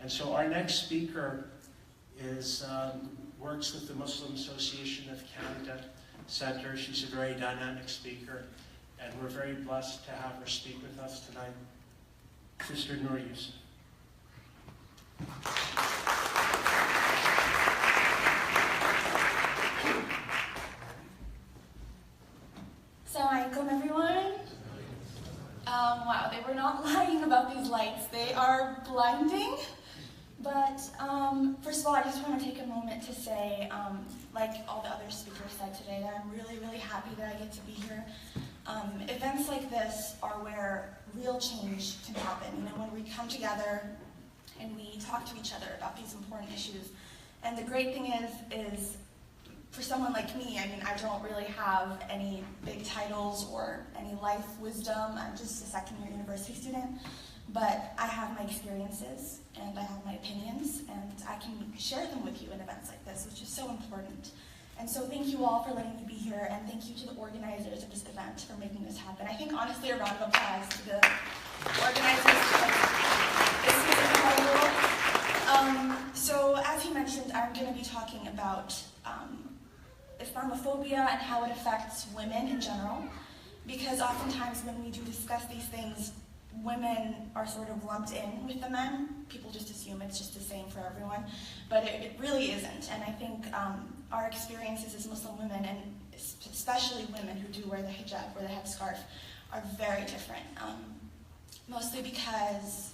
And so our next speaker is, works with the Muslim Association of Canada Centre. She's a very dynamic speaker, and we're very blessed to have her speak with us tonight. Sister Noor Youssef. Assalamualaikum, everyone. Wow, they were not lying about these lights. They are blinding. But first of all, I just want to take a moment to say, like all the other speakers said today, that I'm really, really happy that I get to be here. Events like this are where real change can happen. You know, when we come together and we talk to each other about these important issues. And the great thing is for someone like me, I mean, I don't really have any big titles or any life wisdom. I'm just a second-year university student. But I have my experiences, and I have my opinions, and I can share them with you in events like this, which is so important. And so thank you all for letting me be here, and thank you to the organizers of this event for making this happen. I think, honestly, a round of applause to the organizers, because this is incredible. So, as he mentioned, I'm going to be talking about Islamophobia and how it affects women in general, because oftentimes when we do discuss these things, women are sort of lumped in with the men. People just assume it's just the same for everyone, but it really isn't. And I think our experiences as Muslim women, and especially women who do wear the hijab, wear the headscarf, are very different. Mostly because,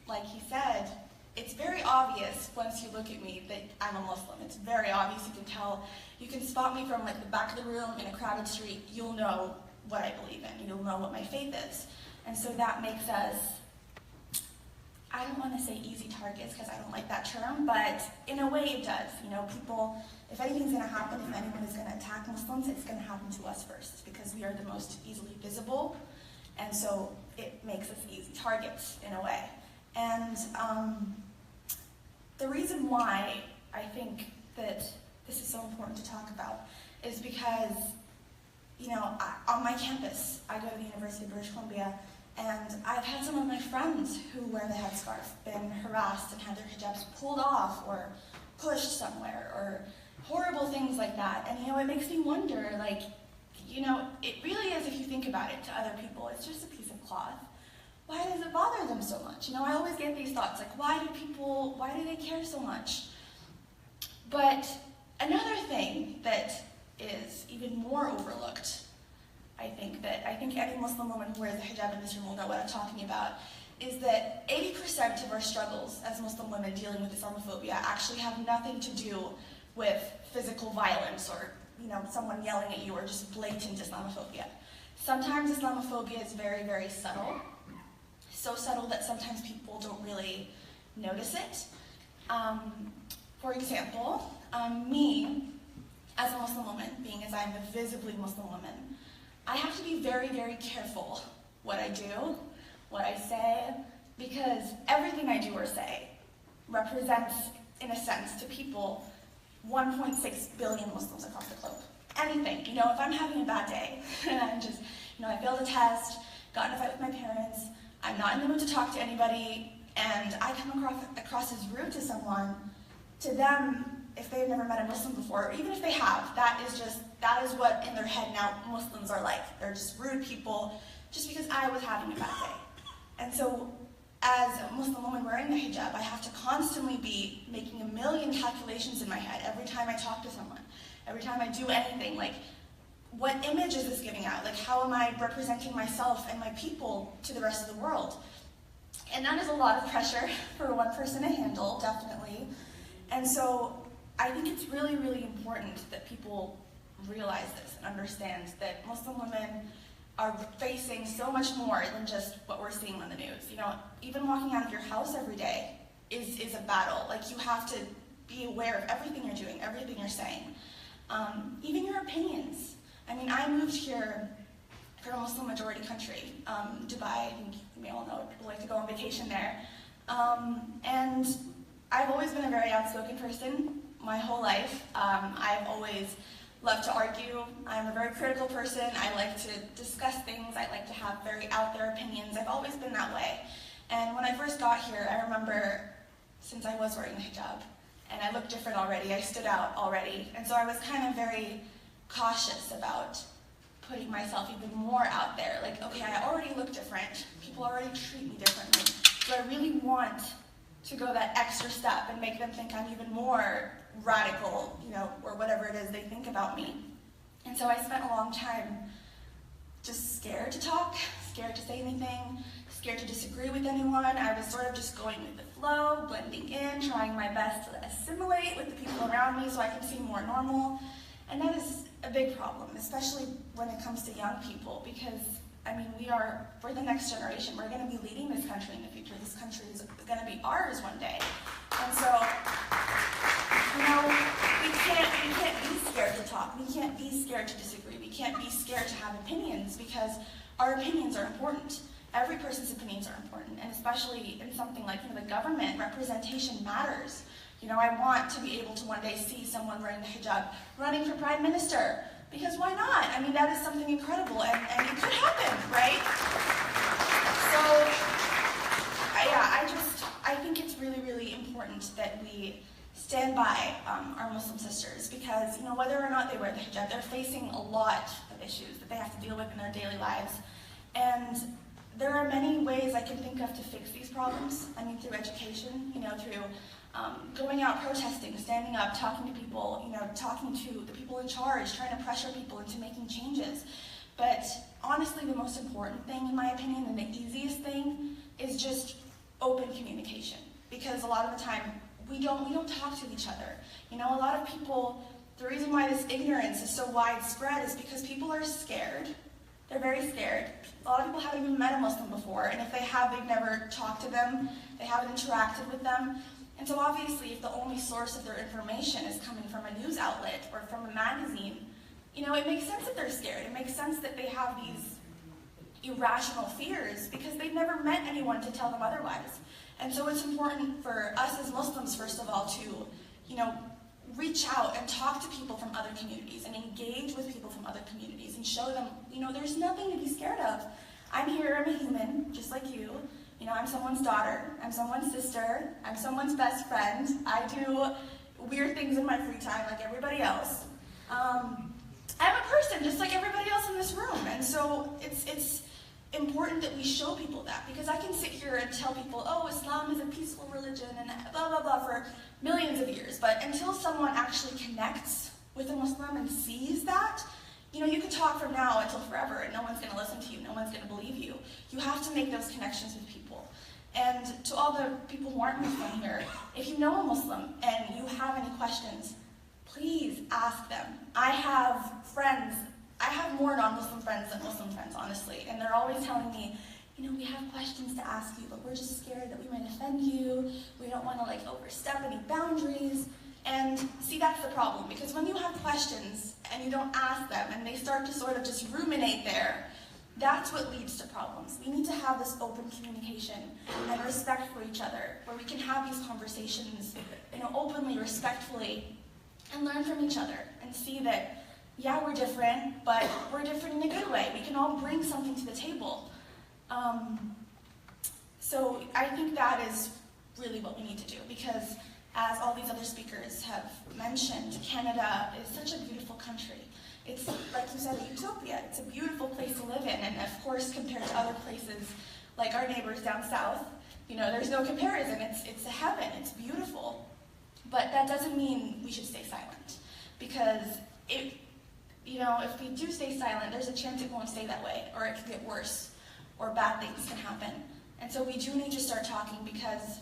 like he said, it's very obvious once you look at me that I'm a Muslim. It's very obvious. You can tell. You can spot me from like the back of the room in a crowded street. You'll know what I believe in. You'll know what my faith is. And so that makes us, I don't want to say easy targets because I don't like that term, but in a way it does. You know, people, if anything's going to happen, if anyone is going to attack Muslims, it's going to happen to us first because we are the most easily visible. And so it makes us easy targets in a way. And the reason why I think that this is so important to talk about is because, you know, on my campus, I go to the University of British Columbia, and I've had some of my friends who wear the headscarf been harassed and had their hijabs pulled off or pushed somewhere or horrible things like that. And, you know, it makes me wonder, like, you know, it really is, if you think about it, to other people, it's just a piece of cloth. Why does it bother them so much? You know, I always get these thoughts, like, why do they care so much? But another thing that is even more overlooked, I think any Muslim woman who wears a hijab in this room will know what I'm talking about, is that 80% of our struggles as Muslim women dealing with Islamophobia actually have nothing to do with physical violence or, you know, someone yelling at you or just blatant Islamophobia. Sometimes Islamophobia is very, very subtle. So subtle that sometimes people don't really notice it. For example, me, as a Muslim woman, being as I'm a visibly Muslim woman, I have to be very, very careful what I do, what I say, because everything I do or say represents, in a sense, to people, 1.6 billion Muslims across the globe. Anything, you know, if I'm having a bad day, and I'm just, you know, I failed a test, got in a fight with my parents, I'm not in the mood to talk to anybody, and I come across as rude to someone, to them, if they've never met a Muslim before, or even if they have, that is what in their head now Muslims are like. They're just rude people, just because I was having a bad day. And so, as a Muslim woman wearing the hijab, I have to constantly be making a million calculations in my head every time I talk to someone, every time I do anything, like, what image is this giving out? Like, how am I representing myself and my people to the rest of the world? And that is a lot of pressure for one person to handle, definitely. And so I think it's really, really important that people realize this and understand that Muslim women are facing so much more than just what we're seeing on the news. You know, even walking out of your house every day is a battle. Like, you have to be aware of everything you're doing, everything you're saying, even your opinions. I mean, I moved here from a Muslim majority country, Dubai. I think you may all know, people like to go on vacation there. And I've always been a very outspoken person my whole life. I've always loved to argue. I'm a very critical person. I like to discuss things. I like to have very out there opinions. I've always been that way. And when I first got here, I remember since I was wearing the hijab. And I looked different already, I stood out already. And so I was kind of very cautious about putting myself even more out there. Like, okay, I already look different, people already treat me differently. Do I really want to go that extra step and make them think I'm even more radical, you know, or whatever it is they think about me? And so I spent a long time just scared to talk, scared to say anything, scared to disagree with anyone. I was sort of just going with the flow, blending in, trying my best to assimilate with the people around me so I can seem more normal. And that is a big problem, especially when it comes to young people, because, I mean, we're the next generation. We're going to be leading this country in the future. This country is going to be ours one day. And so, you know, we can't be scared to talk. We can't be scared to disagree. We can't be scared to have opinions, because our opinions are important. Every person's opinions are important, and especially in something like, you know, the government, representation matters. You know, I want to be able to one day see someone wearing the hijab running for prime minister, because why not? I mean, that is something incredible, and it could happen, right? So, I think it's really, really important that we stand by our Muslim sisters, because, you know, whether or not they wear the hijab, they're facing a lot of issues that they have to deal with in their daily lives. And there are many ways I can think of to fix these problems. I mean, through education, you know, through going out protesting, standing up, talking to people, you know, talking to the people in charge, trying to pressure people into making changes. But honestly, the most important thing, in my opinion, and the easiest thing, is just open communication. Because a lot of the time, we don't talk to each other. You know, a lot of people, the reason why this ignorance is so widespread is because people are scared. They're very scared. A lot of people haven't even met a Muslim before, and if they have, they've never talked to them, they haven't interacted with them. And so obviously, if the only source of their information is coming from a news outlet or from a magazine, you know, it makes sense that they're scared. It makes sense that they have these irrational fears, because they've never met anyone to tell them otherwise. And so it's important for us as Muslims, first of all, to, you know, reach out and talk to people from other communities and engage with people from other communities and show them, you know, there's nothing to be scared of. I'm here, I'm a human, just like you. You know, I'm someone's daughter, I'm someone's sister, I'm someone's best friend. I do weird things in my free time like everybody else. I'm a person just like everybody else in this room. And so it's important that we show people that, because I can sit here and tell people, oh, Islam is a peaceful religion and blah, blah, blah for millions of years. But until someone actually connects with a Muslim and sees that, you know, you can talk from now until forever and no one's going to listen to you, no one's going to believe you. You have to make those connections with people. And to all the people who aren't Muslim here, if you know a Muslim and you have any questions, please ask them. I have friends, I have more non-Muslim friends than Muslim friends, honestly, and they're always telling me, you know, we have questions to ask you, but we're just scared that we might offend you. We don't want to, like, overstep any boundaries. And see, that's the problem, because when you have questions and you don't ask them and they start to sort of just ruminate there, that's what leads to problems. We need to have this open communication and respect for each other, where we can have these conversations, you know, openly, respectfully, and learn from each other and see that, yeah, we're different, but we're different in a good way. We can all bring something to the table. So I think that is really what we need to do, because as all these other speakers have mentioned, Canada is such a beautiful country. It's, like you said, a utopia. It's a beautiful place to live in, and of course, compared to other places like our neighbors down south, you know, there's no comparison. It's a heaven. It's beautiful. But that doesn't mean we should stay silent, because you know, if we do stay silent, there's a chance it won't stay that way, or it could get worse, or bad things can happen. And so we do need to start talking, because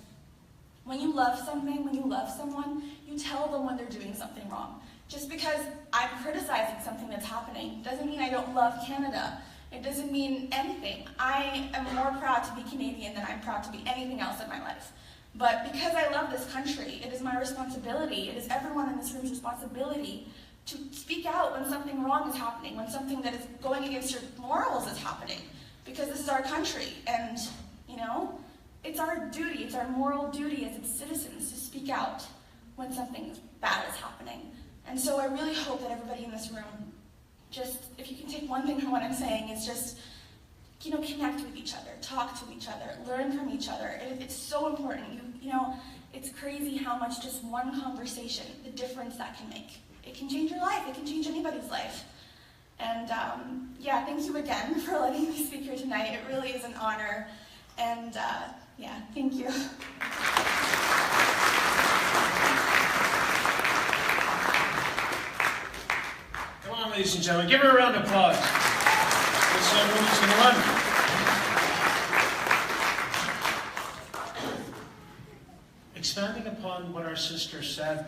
when you love something, when you love someone, you tell them when they're doing something wrong. Just because I'm criticizing something that's happening doesn't mean I don't love Canada. It doesn't mean anything. I am more proud to be Canadian than I'm proud to be anything else in my life. But because I love this country, it is my responsibility, it is everyone in this room's responsibility to speak out when something wrong is happening, when something that is going against your morals is happening. Because this is our country, and, you know, it's our duty, it's our moral duty as its citizens to speak out when something bad is happening. And so I really hope that everybody in this room, just, if you can take one thing from what I'm saying, is just, you know, connect with each other, talk to each other, learn from each other. It's so important. You know, It's crazy how much just one conversation, the difference that can make. It can change your life. It can change anybody's life. And yeah, thank you again for letting me speak here tonight. It really is an honor. And yeah, thank you. Come on, ladies and gentlemen, give her a round of applause. This woman's in London. Expanding upon what our sister said,